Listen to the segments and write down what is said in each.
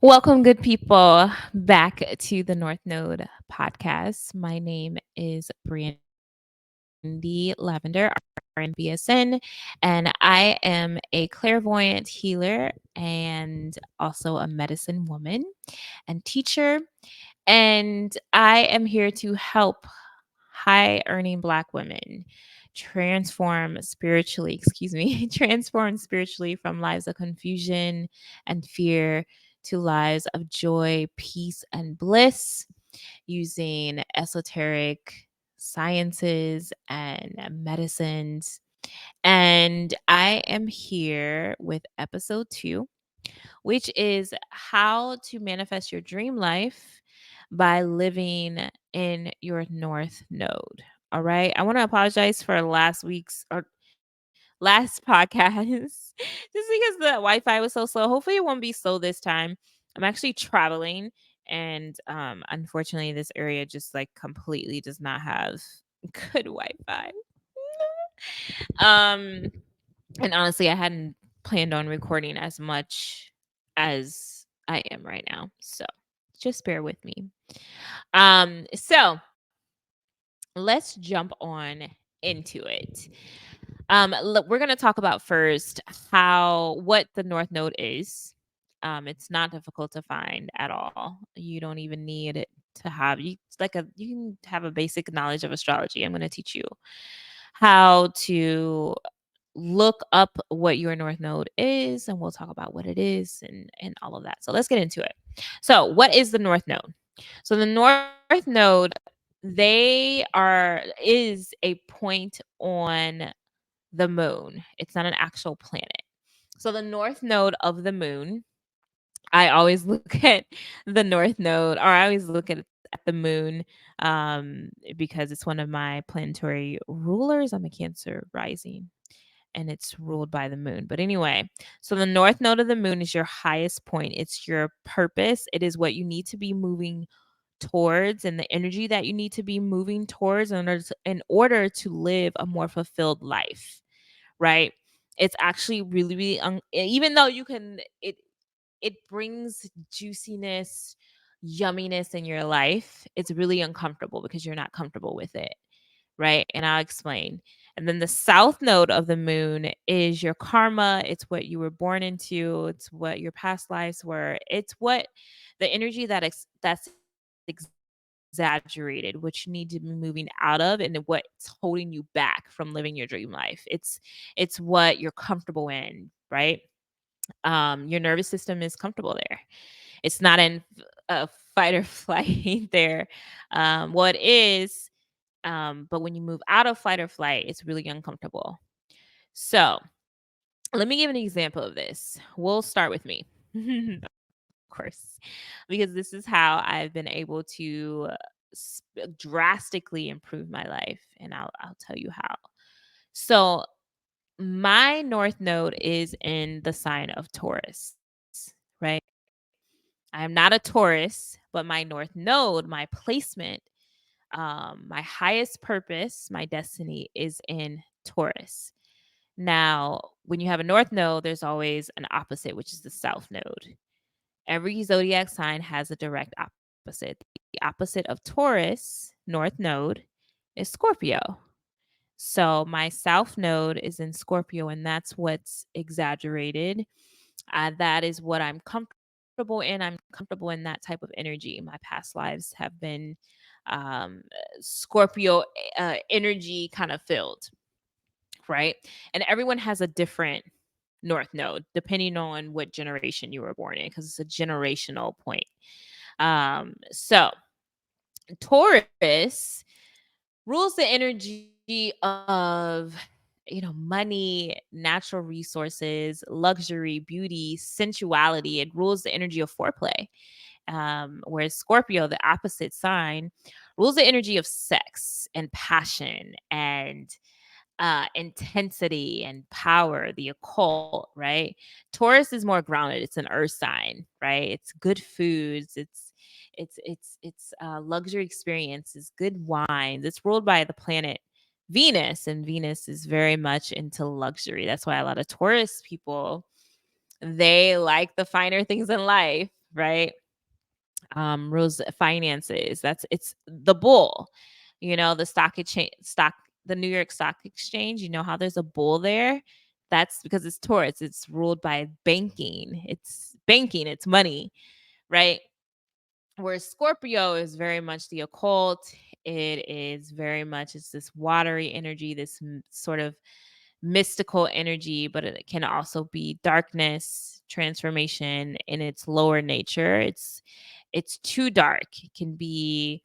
Welcome, good people, back to the North Node podcast. My name is Brandi Lavender, RNBSN, and I am a clairvoyant healer and also a medicine woman and teacher. And I am here to help high earning Black women transform spiritually from lives of confusion and fear to lives of joy, peace, and bliss using esoteric sciences and medicines. And I am here with episode 2, which is how to manifest your dream life by living in your North Node. All right. I want to apologize for last week's or last podcast just because the Wi-Fi was so slow. Hopefully it won't be slow this time. I'm actually traveling, and unfortunately this area just like completely does not have good Wi-Fi. um and honestly, I hadn't planned on recording as much as I am right now. So just bear with me. So let's jump on into it. We're going to talk about first what the North Node is. It's not difficult to find at all. You don't even need it to have you can have a basic knowledge of astrology. I'm going to teach you how to look up what your North Node is, and we'll talk about what it is and all of that. So let's get into it. So what is the North Node? So the North Node, is a point on the moon. It's not an actual planet. So the North Node of the moon, I always look at the North Node, or I always look at the moon, because it's one of my planetary rulers. I'm a Cancer rising, and it's ruled by the moon. But anyway, so the North Node of the moon is your highest point. It's your purpose. It is what you need to be moving towards and the energy that you need to be moving towards in order to live a more fulfilled life, right? It's actually really, really, even though it brings juiciness, yumminess in your life, it's really uncomfortable because you're not comfortable with it, right? And I'll explain. And then the south node of the moon is your karma. It's what you were born into. It's what your past lives were. It's what the energy that's exaggerated, which you need to be moving out of, and what's holding you back from living your dream life. It's what you're comfortable in, right? Your nervous system is comfortable there. It's not in fight or flight there. Well, it is, but when you move out of fight or flight, it's really uncomfortable. So let me give an example of this. We'll start with me, of course, because this is how I've been able to drastically improve my life, and I'll tell you how. So my North Node is in the sign of Taurus, right? I am not a Taurus, but my North Node, my placement, my highest purpose, my destiny is in Taurus. Now, when you have a North Node, there's always an opposite, which is the South Node. Every zodiac sign has a direct opposite. The opposite of Taurus, North Node, is Scorpio. So my South Node is in Scorpio, and that's what's exaggerated. That is what I'm comfortable in. I'm comfortable in that type of energy. My past lives have been um, Scorpio energy kind of filled, right? And everyone has a different North Node depending on what generation you were born in, because it's a generational point. So Taurus rules the energy of money, natural resources, luxury, beauty, sensuality. It rules the energy of foreplay. Whereas Scorpio, the opposite sign, rules the energy of sex and passion and intensity and power, the occult, right? Taurus is more grounded. It's an earth sign, right? It's good foods. It's luxury experiences, good wines. It's ruled by the planet Venus, and Venus is very much into luxury. That's why a lot of Taurus people, they like the finer things in life, right? Rules finances. It's the bull. The the New York Stock Exchange, how there's a bull there? That's because it's Taurus. It's ruled by banking, it's money, right? Whereas Scorpio is very much the occult. It is very much it's this watery energy, this sort of mystical energy, but it can also be darkness, transformation in its lower nature. It's too dark. It can be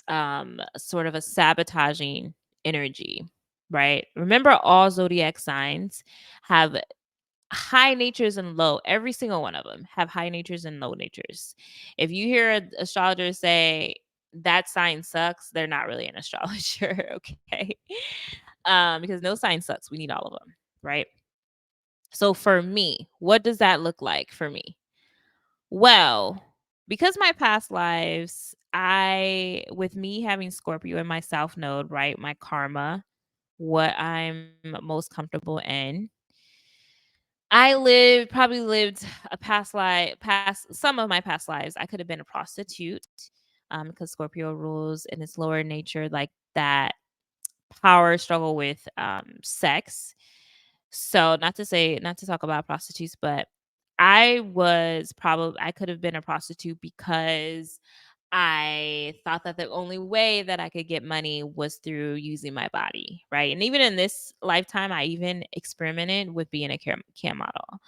sort of a sabotaging energy, right? Remember, all zodiac signs have high natures and low. Every single one of them have high natures and low natures. If you hear an astrologer say that sign sucks, they're not really an astrologer, okay? Because no sign sucks. We need all of them, right? So for me, what does that look like for me? Well, because my past lives, with me having Scorpio in my South Node, right? My karma, what I'm most comfortable in. Probably lived a past some of my past lives. I could have been a prostitute, because Scorpio rules in its lower nature, like that power struggle with sex. So not to talk about prostitutes, but I could have been a prostitute because I thought that the only way that I could get money was through using my body, right? And even in this lifetime, I even experimented with being a cam model,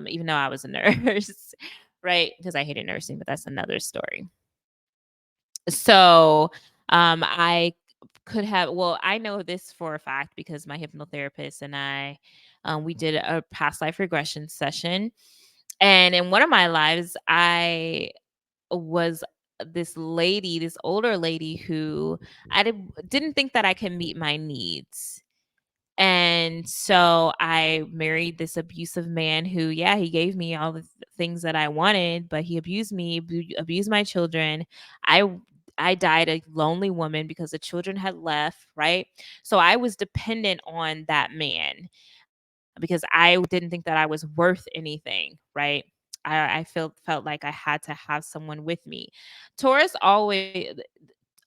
even though I was a nurse, right? Because I hated nursing, but that's another story. So, I could have well, I know this for a fact because my hypnotherapist and I, we did a past life regression session. And in one of my lives, I was this older lady who didn't think that I could meet my needs. And so I married this abusive man who, yeah, he gave me all the things that I wanted, but he abused me, abused my children. I I died a lonely woman because the children had left, right? So I was dependent on that man because I didn't think that I was worth anything, right? I felt like I had to have someone with me. Taurus always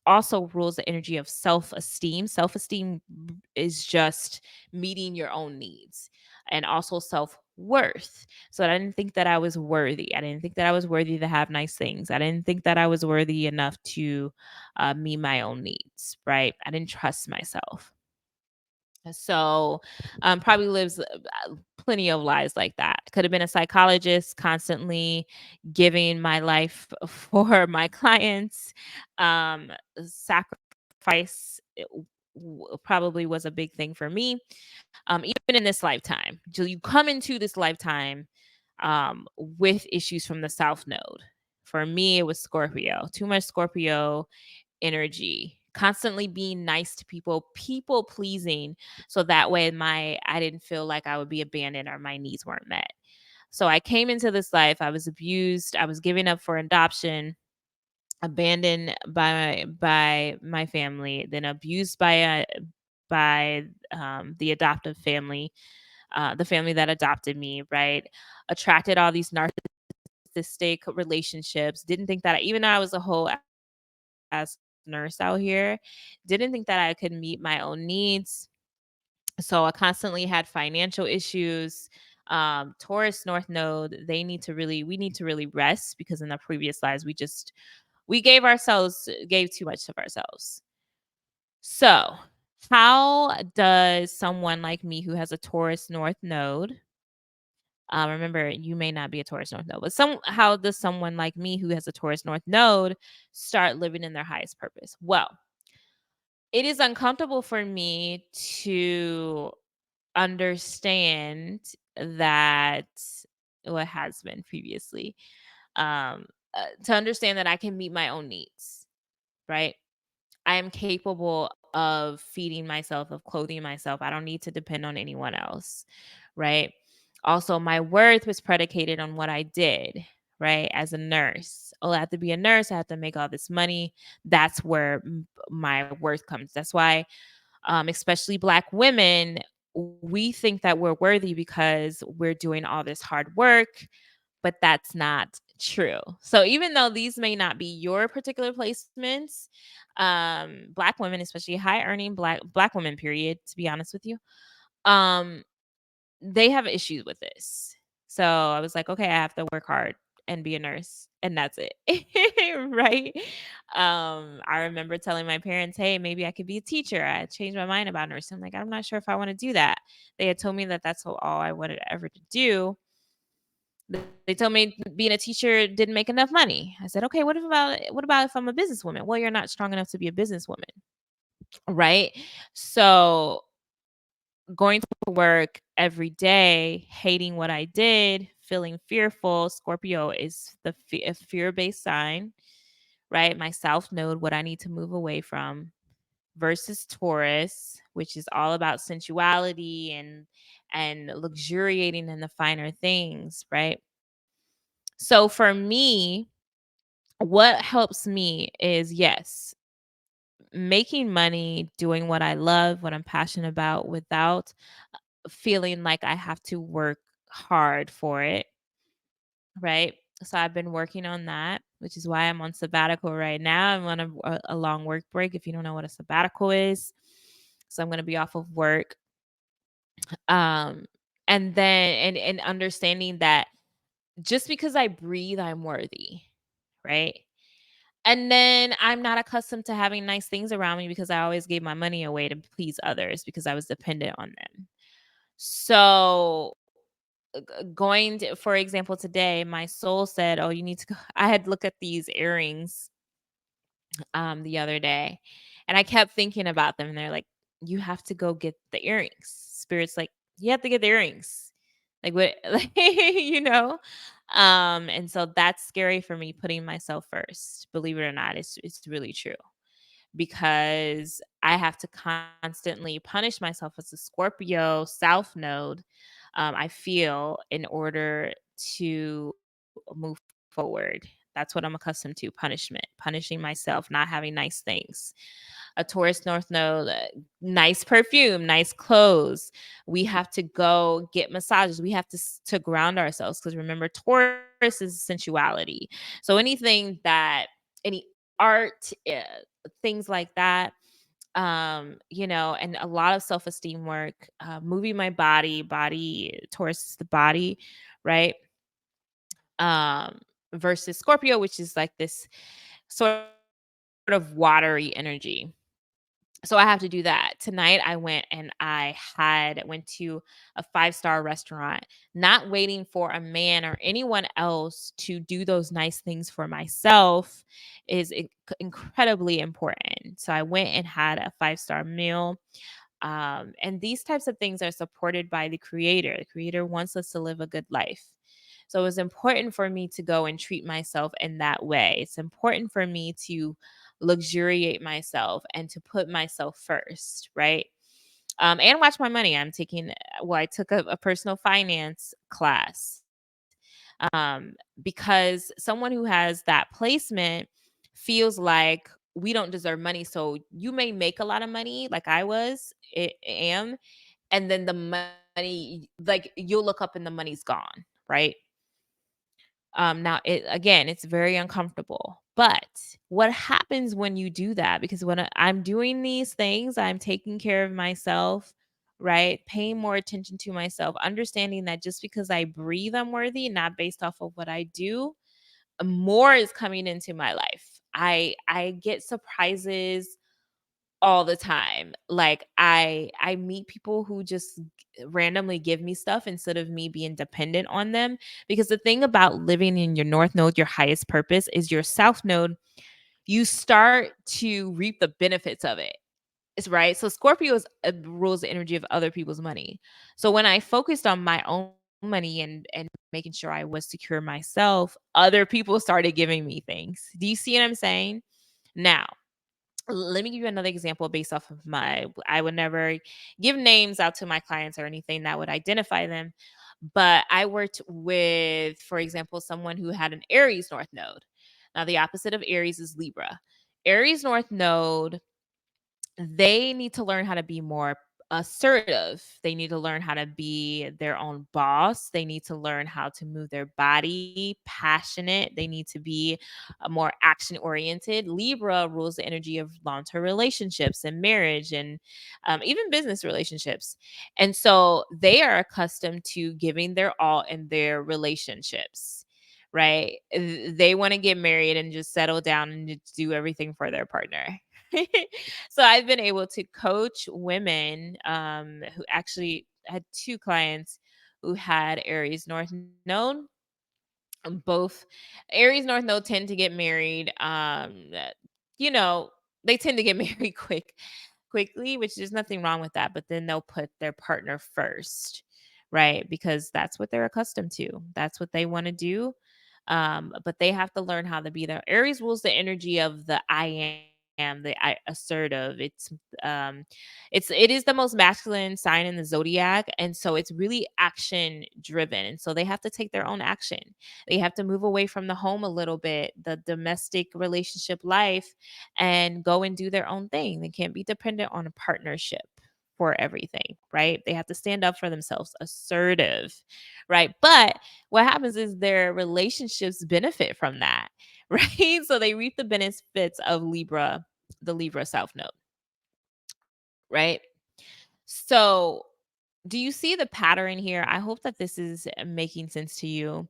also rules the energy of self-esteem. Self-esteem is just meeting your own needs and also self-worth. So I didn't think that I was worthy. I didn't think that I was worthy to have nice things. I didn't think that I was worthy enough to meet my own needs, right? I didn't trust myself. So, probably lives plenty of lives like that. Could have been a psychologist, constantly giving my life for my clients. Um, Sacrifice probably was a big thing for me. Even in this lifetime, till you come into this lifetime with issues from the South Node. For me, it was Scorpio. Too much Scorpio energy, constantly being nice to people, people pleasing, so that way my I didn't feel like I would be abandoned or my needs weren't met. So I came into this life, I was abused, I was given up for adoption, abandoned by my family, then abused by the adoptive family, the family that adopted me, right? Attracted all these narcissistic relationships. Didn't think that even though I was a whole as nurse out here, didn't think that I could meet my own needs. So I constantly had financial issues. Taurus North Node, we need to really rest because in the previous lives we gave too much of ourselves. So how does someone like me who has a Taurus North Node, remember you may not be a Taurus North Node, but how does someone like me who has a Taurus North Node start living in their highest purpose? Well, it is uncomfortable for me to understand that what has been previously, to understand that I can meet my own needs, right? I am capable of feeding myself, of clothing myself. I don't need to depend on anyone else, right? Also, my worth was predicated on what I did, right? As a nurse. Oh, I have to be a nurse. I have to make all this money. That's where my worth comes. That's why, especially Black women, we think that we're worthy because we're doing all this hard work, but that's not True. So even though these may not be your particular placements, black women, especially high earning black women, period, to be honest with you, um, they have issues with this. So I was like, okay, I have to work hard and be a nurse, and that's it. Right. I remember telling my parents, hey, maybe I could be a teacher. I changed my mind about nursing. I'm like, I'm not sure if I want to do that. They had told me that that's all I wanted ever to do. They told me being a teacher didn't make enough money. I said, okay, what about if I'm a businesswoman? Well, you're not strong enough to be a businesswoman, right? So going to work every day, hating what I did, feeling fearful. Scorpio is a fear-based sign, right? My south node, what I need to move away from, versus Taurus, which is all about sensuality and luxuriating in the finer things, right? So for me, what helps me is, yes, making money, doing what I love, what I'm passionate about without feeling like I have to work hard for it, right? So I've been working on that, which is why I'm on sabbatical right now. I'm on a long work break, if you don't know what a sabbatical is. So I'm going to be off of work. Um and then and understanding that just because I breathe, I'm worthy, right? And then I'm not accustomed to having nice things around me because I always gave my money away to please others because I was dependent on them. So, going to, for example, today, my soul said, "Oh, you need to go." I had looked at these earrings the other day, and I kept thinking about them. And they're like, "You have to go get the earrings." Spirit's like, "You have to get the earrings." Like what? Like, and so that's scary for me, putting myself first. Believe it or not, it's really true because I have to constantly punish myself as a Scorpio South Node. I feel in order to move forward. That's what I'm accustomed to, punishment, punishing myself, not having nice things. A Taurus North Node, nice perfume, nice clothes. We have to go get massages. We have to ground ourselves because remember, Taurus is sensuality. So anything that any art, things like that, and a lot of self-esteem work, moving my body, Taurus is the body, right? um versus Scorpio, which is like this sort of watery energy. So I have to do that. Tonight I went and went to a five-star restaurant, not waiting for a man or anyone else to do those nice things for myself is incredibly important. So I went and had a five-star meal. And these types of things are supported by the creator. The creator wants us to live a good life. So it was important for me to go and treat myself in that way. It's important for me to luxuriate myself and to put myself first, right? And watch my money. I took a personal finance class, because someone who has that placement feels like we don't deserve money. So you may make a lot of money, like am, and then the money, like you'll look up and the money's gone, right? Now it's very uncomfortable. But what happens when you do that? Because when I'm doing these things, I'm taking care of myself, right? Paying more attention to myself, understanding that just because I breathe, I'm worthy, not based off of what I do. More is coming into my life. I get surprises all the time. Like I meet people who just randomly give me stuff instead of me being dependent on them. Because the thing about living in your north node, your highest purpose, is your south node, you start to reap the benefits of it. It's right. So Scorpio rules the energy of other people's money. So when I focused on my own money and making sure I was secure myself, other people started giving me things. Do you see what I'm saying? Now, let me give you another example based off of I would never give names out to my clients or anything that would identify them. But I worked with, for example, someone who had an Aries North Node. Now, the opposite of Aries is Libra. Aries North Node, they need to learn how to be more assertive. They need to learn how to be their own boss. They need to learn how to move their body, passionate. They need to be more action oriented. Libra rules the energy of long term relationships and marriage and even business relationships. And so they are accustomed to giving their all in their relationships. Right. They want to get married and just settle down and just do everything for their partner. So I've been able to coach women who actually had two clients who had Aries North Node. Both Aries North Node tend to get married. You know, they tend to get married quickly, which there's nothing wrong with that. But then they'll put their partner first, right? Because that's what they're accustomed to. That's what they want to do. But they have to learn how to be there. Aries rules the energy of the I am, the assertive. It is the most masculine sign in the zodiac, and so it's really action driven. And so they have to take their own action. They have to move away from the home a little bit, the domestic relationship life, and go and do their own thing. They can't be dependent on a partnership for everything, right? They have to stand up for themselves, assertive, right? But what happens is their relationships benefit from that, right? So they reap the benefits of Libra, the Libra South Node, right? So do you see the pattern here? I hope that this is making sense to you.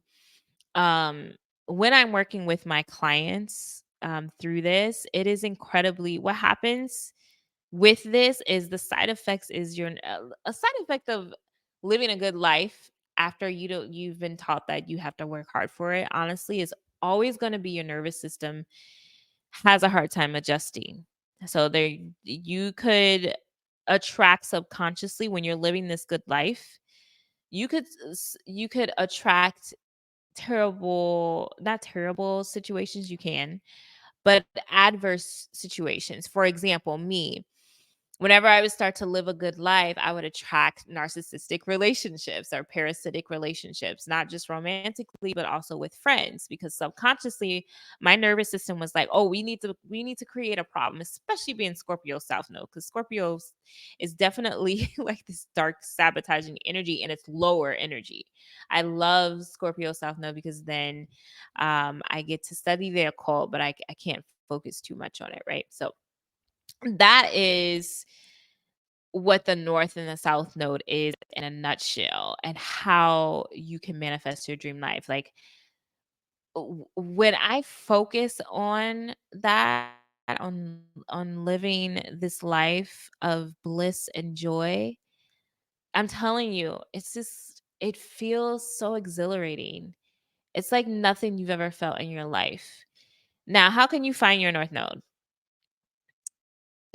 Um, when I'm working with my clients through this, it is incredibly what happens with this is the side effects is a side effect of living a good life after you've been taught that you have to work hard for it. Honestly, is always going to be your nervous system has a hard time adjusting. So there you could attract subconsciously when you're living this good life. You could attract not terrible situations you can, but adverse situations. For example, me, whenever I would start to live a good life, I would attract narcissistic relationships or parasitic relationships, not just romantically, but also with friends, because subconsciously my nervous system was like, oh, we need to create a problem, especially being Scorpio South Node, because Scorpio is definitely like this dark sabotaging energy and it's lower energy. I love Scorpio South Node because then I get to study the occult, but I can't focus too much on it, right? So that is what the north and the south node is in a nutshell and how you can manifest your dream life. Like when I focus on that, on living this life of bliss and joy, I'm telling you, it feels so exhilarating. It's like nothing you've ever felt in your life. Now, how can you find your north node?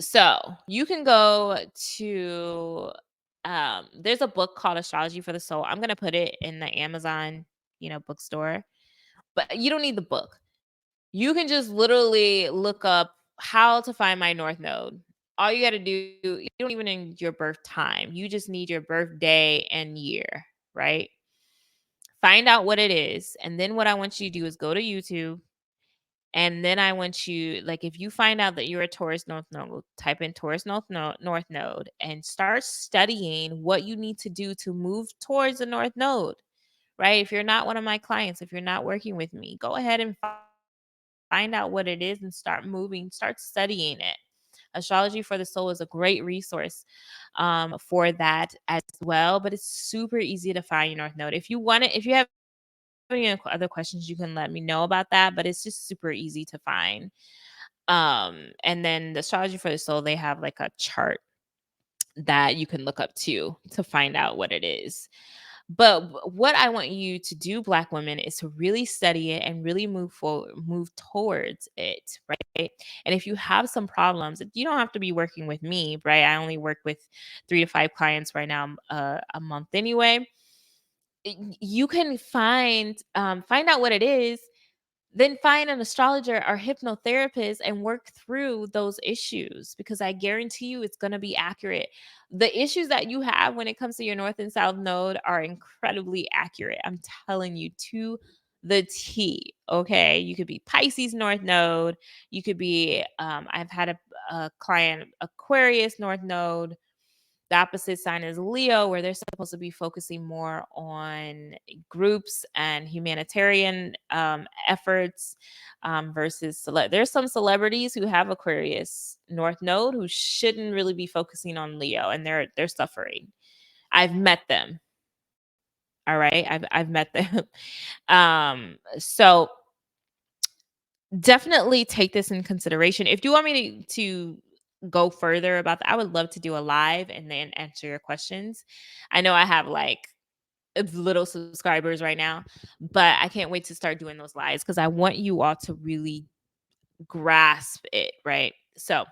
So you can go to there's a book called Astrology for the Soul. I'm gonna put it in the Amazon, bookstore. But you don't need the book. You can just literally look up how to find my North Node. All you gotta do, you don't even need your birth time. You just need your birthday and year, right? Find out what it is. And then what I want you to do is go to YouTube. And then I want you, like, if you find out that you're a Taurus North Node, type in Taurus North Node and start studying what you need to do to move towards the North Node, right? If you're not one of my clients, if you're not working with me, go ahead and find out what it is and start moving, start studying it. Astrology for the Soul is a great resource for that as well, but it's super easy to find your North Node. If you have any other questions, you can let me know about that, but it's just super easy to find. And then the Astrology for the Soul, they have like a chart that you can look up to find out what it is. But what I want you to do, Black women, is to really study it and really move forward, move towards it, right? And if you have some problems, you don't have to be working with me, right? I only work with 3 to 5 clients right now a month anyway. You can find out what it is, then find an astrologer or hypnotherapist and work through those issues, because I guarantee you it's going to be accurate. The issues that you have when it comes to your north and south node are incredibly accurate. I'm telling you, to the T. Okay. You could be Pisces north node. You could be, I've had a client, Aquarius north node. The opposite sign is Leo, where they're supposed to be focusing more on groups and humanitarian efforts versus there's some celebrities who have Aquarius North Node who shouldn't really be focusing on Leo, and they're suffering. I've met them. All right, I've met them. So definitely take this in consideration. If you want me to go further about that, I would love to do a live and then answer your questions. I know I have like little subscribers right now, but I can't wait to start doing those lives because I want you all to really grasp it, right? So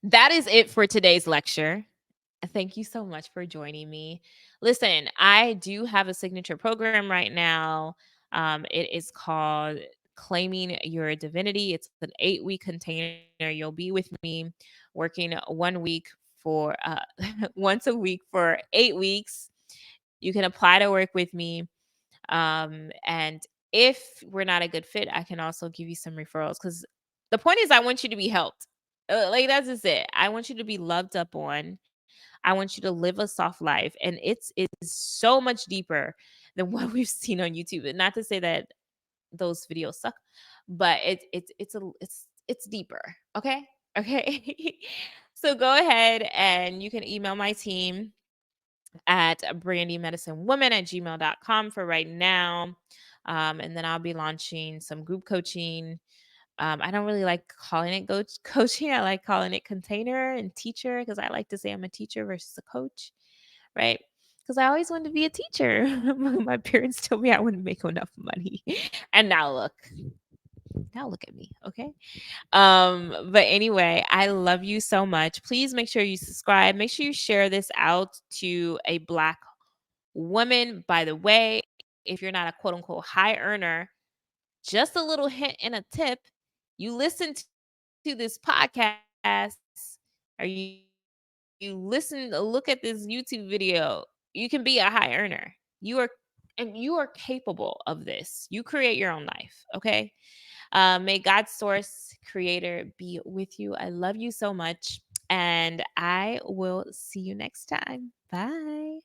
that is it for today's lecture. Thank you so much for joining me. Listen, I do have a signature program right now. It is called Claiming Your Divinity. It's an 8-week container. You'll be with me working 1 week for once a week for 8 weeks. You can apply to work with me. And if we're not a good fit, I can also give you some referrals because the point is, I want you to be helped. Like, that's just it. I want you to be loved up on. I want you to live a soft life. And it's so much deeper than what we've seen on YouTube. And not to say that those videos suck, but it's deeper. Okay. Okay. So go ahead and you can email my team at brandymedicinewoman@gmail.com for right now. And then I'll be launching some group coaching. I don't really like calling it coaching. I like calling it container and teacher because I like to say I'm a teacher versus a coach, right? Because I always wanted to be a teacher. My parents told me I wouldn't make enough money. And now look at me, okay? But anyway, I love you so much. Please make sure you subscribe. Make sure you share this out to a Black woman. By the way, if you're not a quote unquote high earner, just a little hint and a tip. You listen to this podcast or you listen look at this YouTube video, you can be a high earner. You are capable of this. You create your own life, okay? May God's source creator be with you. I love you so much and I will see you next time. Bye.